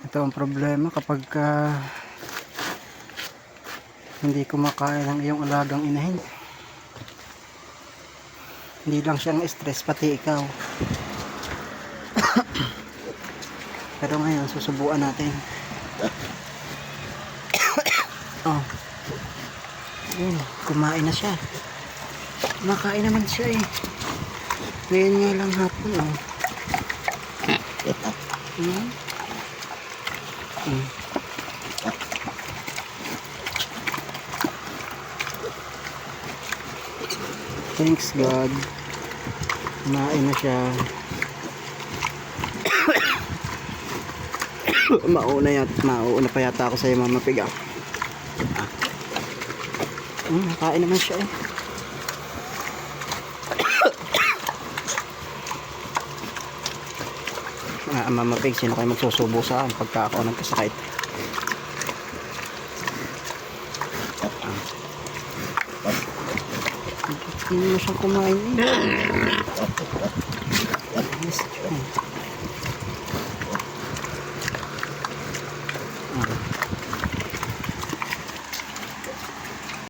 Ito ang problema kapag hindi kumakain ang iyong alagang inahin. Hindi lang siyang stress, pati ikaw. Pero ngayon susubuan natin. Oh, yun, kumain na siya. Kumakain naman siya eh. Ngayon nga lang hapon oh. Thanks God. Kumain na siya. Mauna pa yata ako sa iyo, Mama Pig. Kain naman siya eh. Mama Pig, sino kayo magsusubo sa akin pagka ako nagkasakit? Hindi mo siyang kumain eh. Yes,